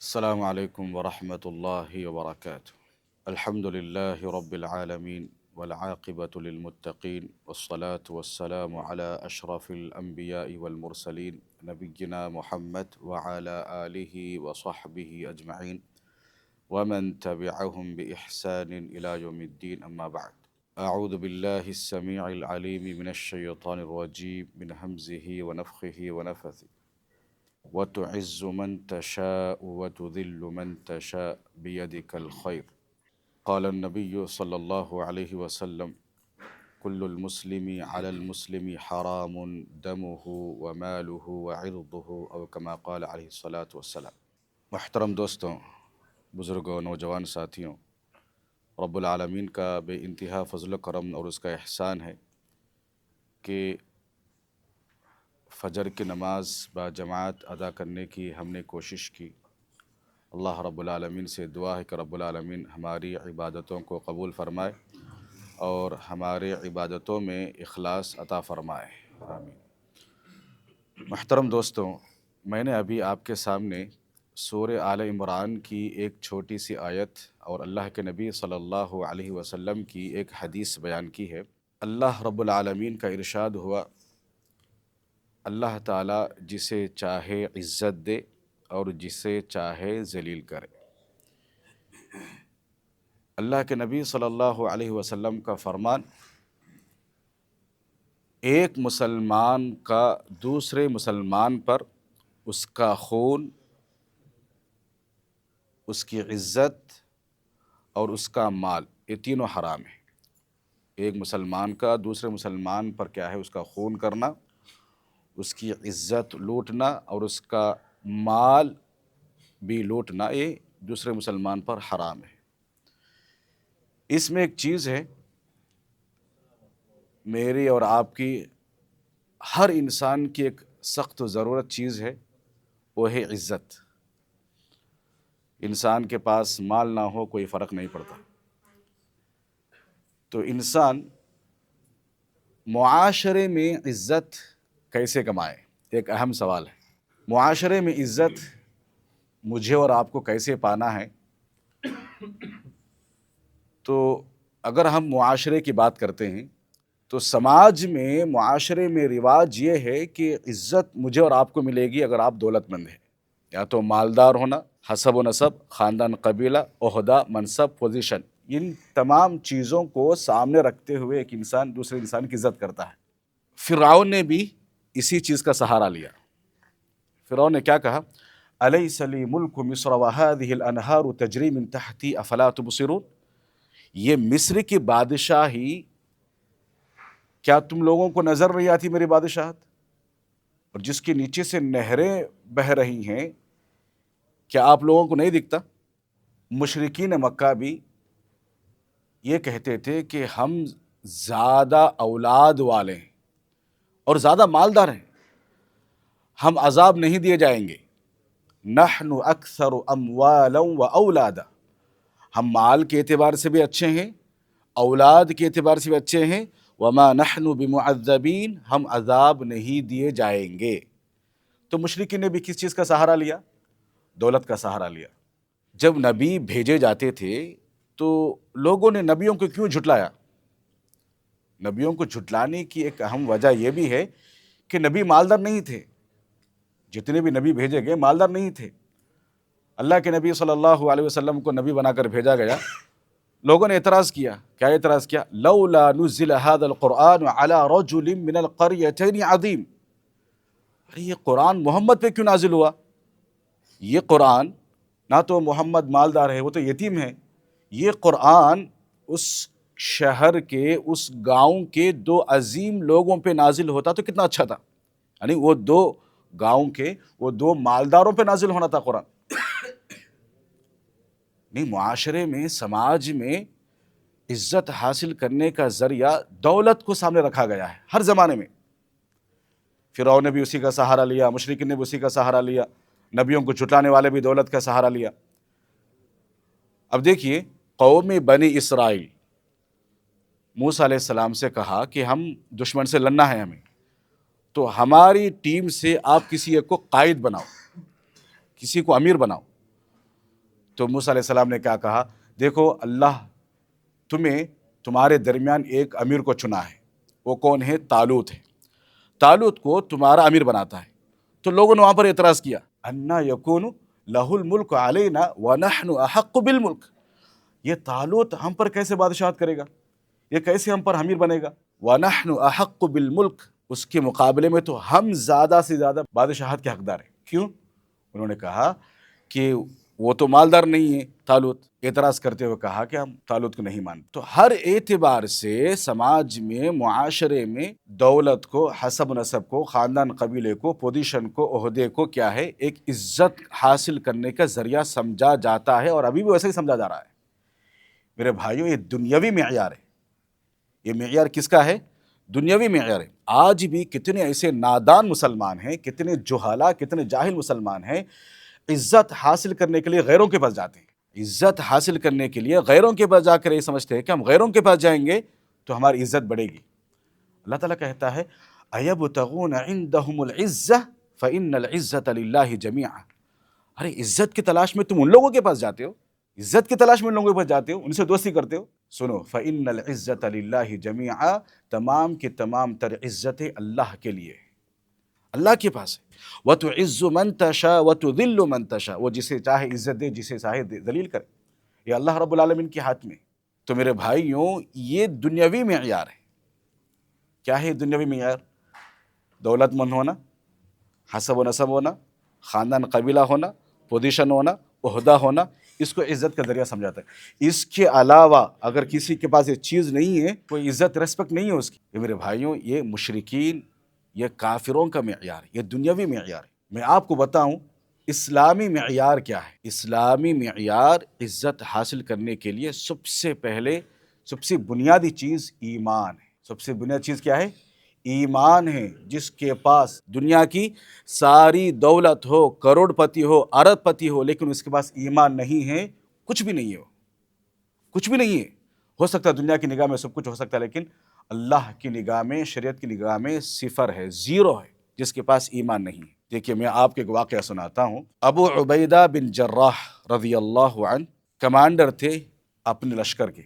السلام عليكم ورحمة الله وبركاته. الحمد لله رب العالمين والعاقبة للمتقين والصلاة والسلام على أشرف الأنبياء والمرسلين نبينا محمد وعلى آله وصحبه أجمعين ومن تبعهم بإحسان إلى يوم الدين، أما بعد. أعوذ بالله السميع العليم من الشيطان الرجيم من همزه ونفخه ونفثه. وتعز من تشاء وتذل من تشاء بيدك الخير. قال النبي صلى الله عليه وسلم: كل المسلم على المسلم حرام دمه وماله وعرضه، او كما قال علیہ الصلاۃ والسلام۔ محترم دوستوں، بزرگوں، نوجوان ساتھیوں، رب العالمین کا بے انتہا فضل و کرم اور اس کا احسان ہے کہ فجر کی نماز با جماعت ادا کرنے کی ہم نے کوشش کی۔ اللہ رب العالمین سے دعا ہے کہ رب العالمین ہماری عبادتوں کو قبول فرمائے اور ہمارے عبادتوں میں اخلاص عطا فرمائے، آمین۔ محترم دوستوں، میں نے ابھی آپ کے سامنے سورہ آل عمران کی ایک چھوٹی سی آیت اور اللہ کے نبی صلی اللہ علیہ وسلم کی ایک حدیث بیان کی ہے۔ اللہ رب العالمین کا ارشاد ہوا: اللہ تعالیٰ جسے چاہے عزت دے اور جسے چاہے ذلیل کرے۔ اللہ کے نبی صلی اللہ علیہ وسلم کا فرمان: ایک مسلمان کا دوسرے مسلمان پر اس کا خون، اس کی عزت اور اس کا مال، یہ تینوں حرام ہیں۔ ایک مسلمان کا دوسرے مسلمان پر کیا ہے؟ اس کا خون کرنا، اس کی عزت لوٹنا اور اس کا مال بھی لوٹنا، یہ دوسرے مسلمان پر حرام ہے۔ اس میں ایک چیز ہے، میری اور آپ کی، ہر انسان کی ایک سخت و ضرورت چیز ہے، وہ ہے عزت۔ انسان کے پاس مال نہ ہو کوئی فرق نہیں پڑتا، تو انسان معاشرے میں عزت کیسے کمائے؟ ایک اہم سوال ہے۔ معاشرے میں عزت مجھے اور آپ کو کیسے پانا ہے؟ تو اگر ہم معاشرے کی بات کرتے ہیں تو سماج میں، معاشرے میں رواج یہ ہے کہ عزت مجھے اور آپ کو ملے گی اگر آپ دولت مند ہیں، یا تو مالدار ہونا، حسب و نسب، خاندان، قبیلہ، عہدہ، منصب، پوزیشن، ان تمام چیزوں کو سامنے رکھتے ہوئے ایک انسان دوسرے انسان کی عزت کرتا ہے۔ فرعون نے بھی اسی چیز کا سہارا لیا۔ فرعون نے کیا کہا؟ الیس لی ملک مصر وہذہ الانہار تجری من تحتی افلا تبصرون؟ یہ مصر کی بادشاہی کیا تم لوگوں کو نظر نہیں آتی میری بادشاہت؟ اور جس کے نیچے سے نہریں بہہ رہی ہیں، کیا آپ لوگوں کو نہیں دکھتا؟ مشرکین مکہ بھی یہ کہتے تھے کہ ہم زیادہ اولاد والے ہیں اور زیادہ مالدار ہیں، ہم عذاب نہیں دیے جائیں گے۔ نحن اکثر اموالا و اولادا، ہم مال کے اعتبار سے بھی اچھے ہیں، اولاد کے اعتبار سے بھی اچھے ہیں۔ وما نحن بمعذبین، ہم عذاب نہیں دیے جائیں گے۔ تو مشرکین نے بھی کس چیز کا سہارا لیا؟ دولت کا سہارا لیا۔ جب نبی بھیجے جاتے تھے تو لوگوں نے نبیوں کو کیوں جھٹلایا؟ نبیوں کو جھٹلانے کی ایک اہم وجہ یہ بھی ہے کہ نبی مالدار نہیں تھے، جتنے بھی نبی بھیجے گئے مالدار نہیں تھے۔ اللہ کے نبی صلی اللہ علیہ وسلم کو نبی بنا کر بھیجا گیا، لوگوں نے اعتراض کیا۔ کیا اعتراض کیا؟ لولا نزل هذا القرآن على رجل من القريتين عظیم، ارے یہ قرآن محمد پہ کیوں نازل ہوا؟ یہ قرآن نہ تو محمد مالدار ہے، وہ تو یتیم ہے، یہ قرآن اس شہر کے، اس گاؤں کے دو عظیم لوگوں پہ نازل ہوتا تو کتنا اچھا تھا۔ یعنی وہ دو گاؤں کے، وہ دو مالداروں پہ نازل ہونا تھا قرآن۔ نہیں، معاشرے میں، سماج میں عزت حاصل کرنے کا ذریعہ دولت کو سامنے رکھا گیا ہے ہر زمانے میں۔ فرعون نے بھی اسی کا سہارا لیا، مشرکین نے بھی اسی کا سہارا لیا، نبیوں کو جھٹلانے والے بھی دولت کا سہارا لیا۔ اب دیکھیے، قوم بنی اسرائیل موسیٰ علیہ السلام سے کہا کہ ہم دشمن سے لڑنا ہے ہمیں، تو ہماری ٹیم سے آپ کسی ایک کو قائد بناؤ، کسی کو امیر بناؤ۔ تو موسیٰ علیہ السلام نے کیا کہا، دیکھو اللہ تمہارے درمیان ایک امیر کو چنا ہے، وہ کون ہے؟ طالوت ہے، طالوت کو تمہارا امیر بناتا ہے۔ تو لوگوں نے وہاں پر اعتراض کیا، انا یکون لہ الملک علینا ونحن احق بالملک، یہ طالوت ہم پر کیسے بادشاہت کرے گا، یہ کیسے ہم پر امیر بنے گا؟ وَنَحْنُ أَحَقُّ بِالْمُلْك، اس کے مقابلے میں تو ہم زیادہ سے زیادہ بادشاہت کے حقدار ہیں۔ کیوں؟ انہوں نے کہا کہ وہ تو مالدار نہیں ہے طالوت، اعتراض کرتے ہوئے کہا کہ ہم طالوت کو نہیں مانتے۔ تو ہر اعتبار سے سماج میں، معاشرے میں دولت کو، حسب نسب کو، خاندان قبیلے کو، پوزیشن کو، عہدے کو کیا ہے، ایک عزت حاصل کرنے کا ذریعہ سمجھا جاتا ہے، اور ابھی بھی ویسے ہی سمجھا جا رہا ہے۔ میرے بھائیوں، یہ دنیاوی معیار ہے۔ یہ معیار کس کا ہے؟ دنیاوی معیار ہے۔ آج بھی کتنے ایسے نادان مسلمان ہیں، کتنے جہالا، کتنے جاہل مسلمان ہیں، عزت حاصل کرنے کے لیے غیروں کے پاس جاتے ہیں۔ عزت حاصل کرنے کے لیے غیروں کے پاس جا کر یہ سمجھتے ہیں کہ ہم غیروں کے پاس جائیں گے تو ہماری عزت بڑھے گی۔ اللہ تعالیٰ کہتا ہے اَيَبْتَغُونَ عِندَهُمُ الْعِزَّةَ فَإِنَّ الْعِزَّةَ لِلَّهِ جَمِيعًا، ارے عزت کی تلاش میں تم ان لوگوں کے پاس جاتے ہو، عزت کی تلاش میں ان لوگوں کے پاس جاتے ہو، ان سے دوستی کرتے ہو۔ سنو، فَإِنَّ الْعِزَّةَ لِلَّهِ جَمِيعًا، تمام کی تمام تر عزتیں اللہ کے لیے، اللہ کے پاس ہے۔ وَتُعِزُّ مَن تَشَاءُ وَتُذِلُّ مَن تَشَاءُ، وہ جسے چاہے عزت دے، جسے چاہے ذلیل کرے، یہ اللہ رب العالمین کے ہاتھ میں۔ تو میرے بھائیوں، یہ دنیاوی معیار ہے۔ کیا ہے دنیاوی معیار؟ دولت مند ہونا، حسب و نسب ہونا، خاندان قبیلہ ہونا، پوزیشن ہونا، عہدہ ہونا، اس کو عزت کا ذریعہ سمجھاتا ہے۔ اس کے علاوہ اگر کسی کے پاس یہ چیز نہیں ہے، کوئی عزت ریسپیکٹ نہیں ہے اس کی، یہ میرے بھائیوں، یہ مشرکین، یہ کافروں کا معیار ہے، یہ دنیاوی معیار ہے۔ میں آپ کو بتاؤں اسلامی معیار کیا ہے۔ اسلامی معیار عزت حاصل کرنے کے لیے سب سے پہلے، سب سے بنیادی چیز ایمان ہے۔ سب سے بنیادی چیز کیا ہے؟ ایمان ہے۔ جس کے پاس دنیا کی ساری دولت ہو، کروڑ پتی ہو، ارب پتی ہو، لیکن اس کے پاس ایمان نہیں ہے، کچھ بھی نہیں ہے، کچھ بھی نہیں ہے۔ ہو سکتا ہے دنیا کی نگاہ میں سب کچھ ہو سکتا ہے، لیکن اللہ کی نگاہ میں، شریعت کی نگاہ میں صفر ہے، زیرو ہے، جس کے پاس ایمان نہیں ہے۔ دیکھیے، میں آپ کو ایک واقعہ سناتا ہوں۔ ابو عبیدہ بن جراح رضی اللہ عنہ کمانڈر تھے اپنے لشکر کے۔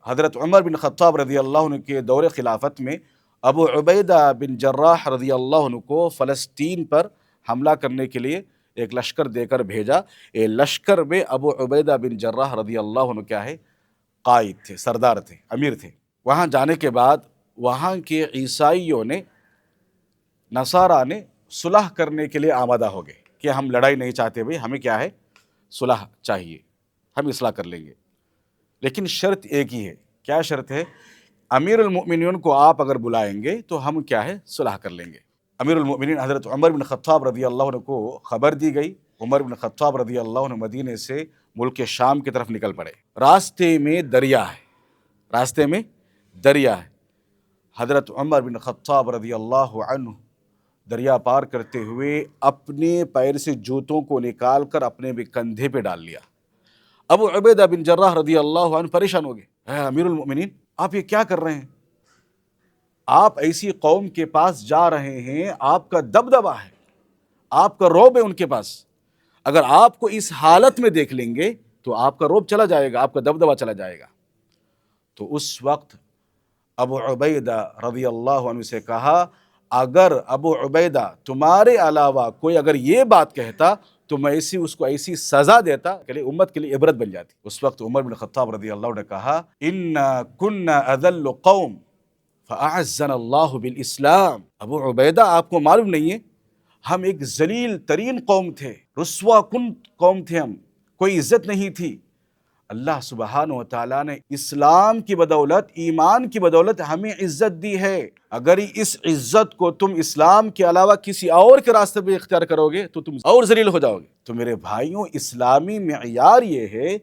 حضرت عمر بن خطاب رضی اللہ عنہ کے دور خلافت میں ابو عبیدہ بن جراح رضی اللہ عنہ کو فلسطین پر حملہ کرنے کے لیے ایک لشکر دے کر بھیجا۔ یہ لشکر میں ابو عبیدہ بن جراح رضی اللہ عنہ کیا ہے؟ قائد تھے، سردار تھے، امیر تھے۔ وہاں جانے کے بعد وہاں کے عیسائیوں نے، نصارہ نے صلح کرنے کے لیے آمادہ ہو گئے کہ ہم لڑائی نہیں چاہتے بھائی، ہمیں کیا ہے؟ صلح چاہیے، ہم اصلاح کر لیں گے، لیکن شرط ایک ہی ہے۔ کیا شرط ہے؟ امیر المؤمنین کو آپ اگر بلائیں گے تو ہم کیا ہے؟ صلح کر لیں گے۔ امیر المؤمنین حضرت عمر بن خطاب رضی اللہ عنہ کو خبر دی گئی۔ عمر بن خطاب رضی اللہ عنہ مدینے سے ملک شام کی طرف نکل پڑے۔ راستے میں دریا ہے، راستے میں دریا ہے۔ حضرت عمر بن خطاب رضی اللہ عنہ دریا پار کرتے ہوئے اپنے پیر سے جوتوں کو نکال کر اپنے بھی کندھے پہ ڈال لیا۔ ابو عبیدہ بن جراح رضی اللہ عنہ پریشان ہو گئے، اے امیر المؤمنین، آپ یہ کیا کر رہے ہیں؟ آپ ایسی قوم کے پاس جا رہے ہیں، آپ کا دبدبہ ہے، آپ کا رعب ہے ان کے پاس، اگر آپ کو اس حالت میں دیکھ لیں گے تو آپ کا رعب چلا جائے گا، آپ کا دبدبہ چلا جائے گا۔ تو اس وقت ابو عبیدہ رضی اللہ عنہ سے کہا، اگر ابو عبیدہ تمہارے علاوہ کوئی اگر یہ بات کہتا تو میں اس کو ایسی سزا دیتا کہ امت کے لیے عبرت بن جاتی۔ اس وقت عمر بن خطاب رضی اللہ عنہ نے کہا، اِنَّا كُنَّا أَذَلُّ قَوْمٍ فَأَعَزَّنَا اللَّهُ بِالْإِسْلَامِ، ابو عبیدہ آپ کو معلوم نہیں ہے، ہم ایک ذلیل ترین قوم تھے، رسوا کن قوم تھے، ہم کوئی عزت نہیں تھی۔ اللہ سبحانہ و تعالیٰ نے اسلام کی بدولت، ایمان کی بدولت ہمیں عزت دی ہے۔ اگر اس عزت کو تم اسلام کے علاوہ کسی اور کے راستے پہ اختیار کرو گے تو تم اور ذلیل ہو جاؤ گے۔ تو میرے بھائیوں، اسلامی معیار یہ ہے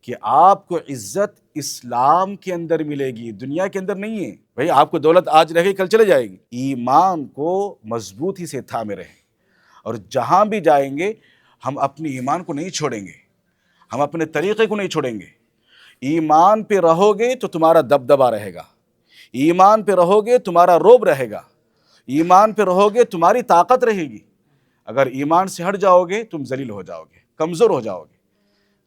کہ آپ کو عزت اسلام کے اندر ملے گی، دنیا کے اندر نہیں ہے۔ بھائی آپ کو دولت آج رہے گی، کل چلے جائے گی۔ ایمان کو مضبوطی سے تھامے رہیں، اور جہاں بھی جائیں گے ہم اپنی ایمان کو نہیں چھوڑیں گے، ہم اپنے طریقے کو نہیں چھوڑیں گے۔ ایمان پہ رہو گے تو تمہارا دبدبہ رہے گا، ایمان پہ رہو گے تمہارا رعب رہے گا، ایمان پہ رہو گے تمہاری طاقت رہے گی۔ اگر ایمان سے ہٹ جاؤ گے تم ذلیل ہو جاؤ گے، کمزور ہو جاؤ گے۔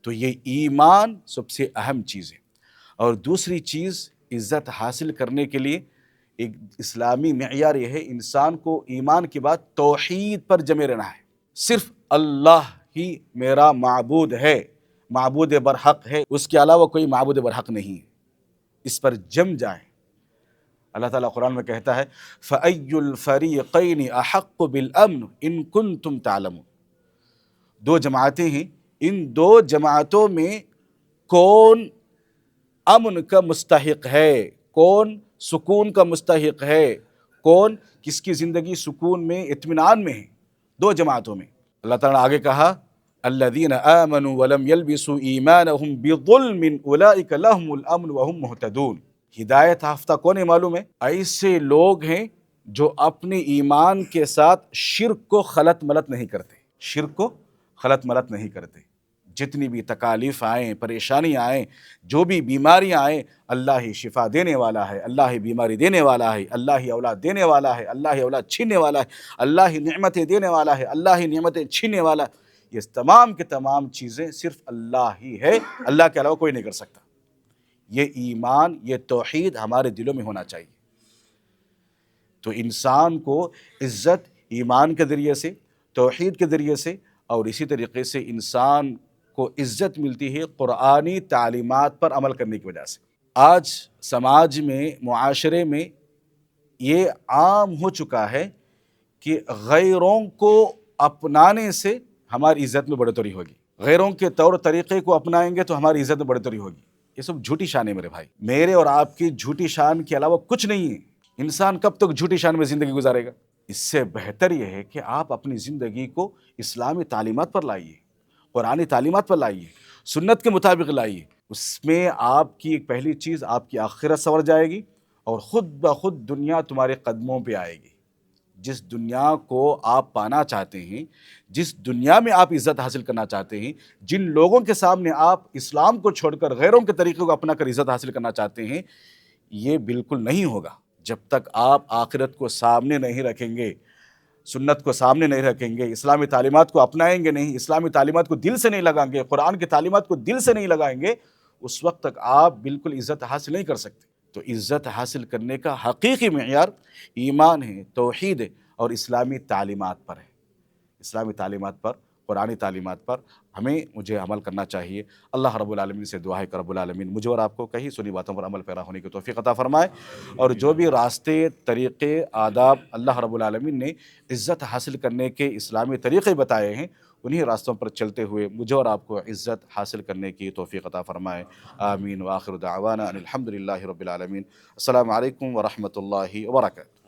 تو یہ ایمان سب سے اہم چیز ہے۔ اور دوسری چیز عزت حاصل کرنے کے لیے ایک اسلامی معیار یہ ہے، انسان کو ایمان کے بعد توحید پر جمے رہنا ہے، صرف اللہ ہی میرا معبود ہے، معبود برحق ہے، اس کے علاوہ کوئی معبود برحق نہیں ہے، اس پر جم جائیں۔ اللہ تعالیٰ قرآن میں کہتا ہے فَأَيُّ الْفَرِيقَيْنِ أَحَقُّ بِالْأَمْنِ إِن كُنتُمْ تَعْلَمُونَ، دو جماعتیں ہیں، ان دو جماعتوں میں کون امن کا مستحق ہے، کون سکون کا مستحق ہے، کون کس کی زندگی سکون میں اطمینان میں ہے، دو جماعتوں میں۔ اللہ تعالیٰ نے آگے کہا الذین آمنوا ولم يلبسوا ایمانهم بظلم اولئک لهم الامن وهم مہتدون۔ ہدایت یافتہ کون ہے معلوم ہے؟ ایسے لوگ ہیں جو اپنے ایمان کے ساتھ شرک کو خلط ملط نہیں کرتے، شرک کو خلط ملط نہیں کرتے۔ جتنی بھی تکالیف آئیں، پریشانی آئیں، جو بھی بیماریاں آئیں، اللہ ہی شفا دینے والا ہے، اللہ ہی بیماری دینے والا ہے، اللہ ہی اولاد دینے والا ہے، اللہ ہی اولاد چھیننے والا ہے، اللہ ہی نعمتیں دینے والا ہے، اللہ ہی نعمتیں چھیننے والا ہے۔ یہ تمام کے تمام چیزیں صرف اللہ ہی ہے، اللہ کے علاوہ کوئی نہیں کر سکتا۔ یہ ایمان، یہ توحید ہمارے دلوں میں ہونا چاہیے۔ تو انسان کو عزت ایمان کے ذریعے سے، توحید کے ذریعے سے، اور اسی طریقے سے انسان کو عزت ملتی ہے قرآنی تعلیمات پر عمل کرنے کی وجہ سے۔ آج سماج میں، معاشرے میں یہ عام ہو چکا ہے کہ غیروں کو اپنانے سے ہماری عزت میں بڑھوتری ہوگی، غیروں کے طور طریقے کو اپنائیں گے تو ہماری عزت میں بڑھوتری ہوگی۔ یہ سب جھوٹی شان ہے میرے بھائی، میرے اور آپ کی جھوٹی شان کے علاوہ کچھ نہیں ہے۔ انسان کب تک جھوٹی شان میں زندگی گزارے گا؟ اس سے بہتر یہ ہے کہ آپ اپنی زندگی کو اسلامی تعلیمات پر لائیے، قرآنی تعلیمات پر لائیے، سنت کے مطابق لائیے۔ اس میں آپ کی ایک پہلی چیز، آپ کی آخرت سنور جائے گی، اور خود بخود دنیا تمہارے قدموں پہ آئے گی۔ جس دنیا کو آپ پانا چاہتے ہیں، جس دنیا میں آپ عزت حاصل کرنا چاہتے ہیں، جن لوگوں کے سامنے آپ اسلام کو چھوڑ کر غیروں کے طریقے کو اپنا کر عزت حاصل کرنا چاہتے ہیں، یہ بالکل نہیں ہوگا جب تک آپ آخرت کو سامنے نہیں رکھیں گے، سنت کو سامنے نہیں رکھیں گے، اسلامی تعلیمات کو اپنائیں گے نہیں، اسلامی تعلیمات کو دل سے نہیں لگائیں گے، قرآن کی تعلیمات کو دل سے نہیں لگائیں گے، اس وقت تک آپ بالکل عزت حاصل نہیں کر سکتے۔ تو عزت حاصل کرنے کا حقیقی معیار ایمان ہے، توحید ہے، اور اسلامی تعلیمات پر ہے۔ اسلامی تعلیمات پر، قرآنی تعلیمات پر مجھے عمل کرنا چاہیے۔ اللہ رب العالمین سے دعا ہے کہ رب العالمین مجھے اور آپ کو کہیں سنی باتوں پر عمل پیرا ہونے کی توفیق عطا فرمائے، اور جو بھی راستے، طریقے، آداب اللہ رب العالمین نے عزت حاصل کرنے کے اسلامی طریقے بتائے ہیں، انہی راستوں پر چلتے ہوئے مجھے اور آپ کو عزت حاصل کرنے کی توفیق عطا فرمائے۔ آمین، وآخر دعوانا ان الحمد للہ رب العالمین۔ السلام علیکم ورحمۃ اللہ وبرکاتہ۔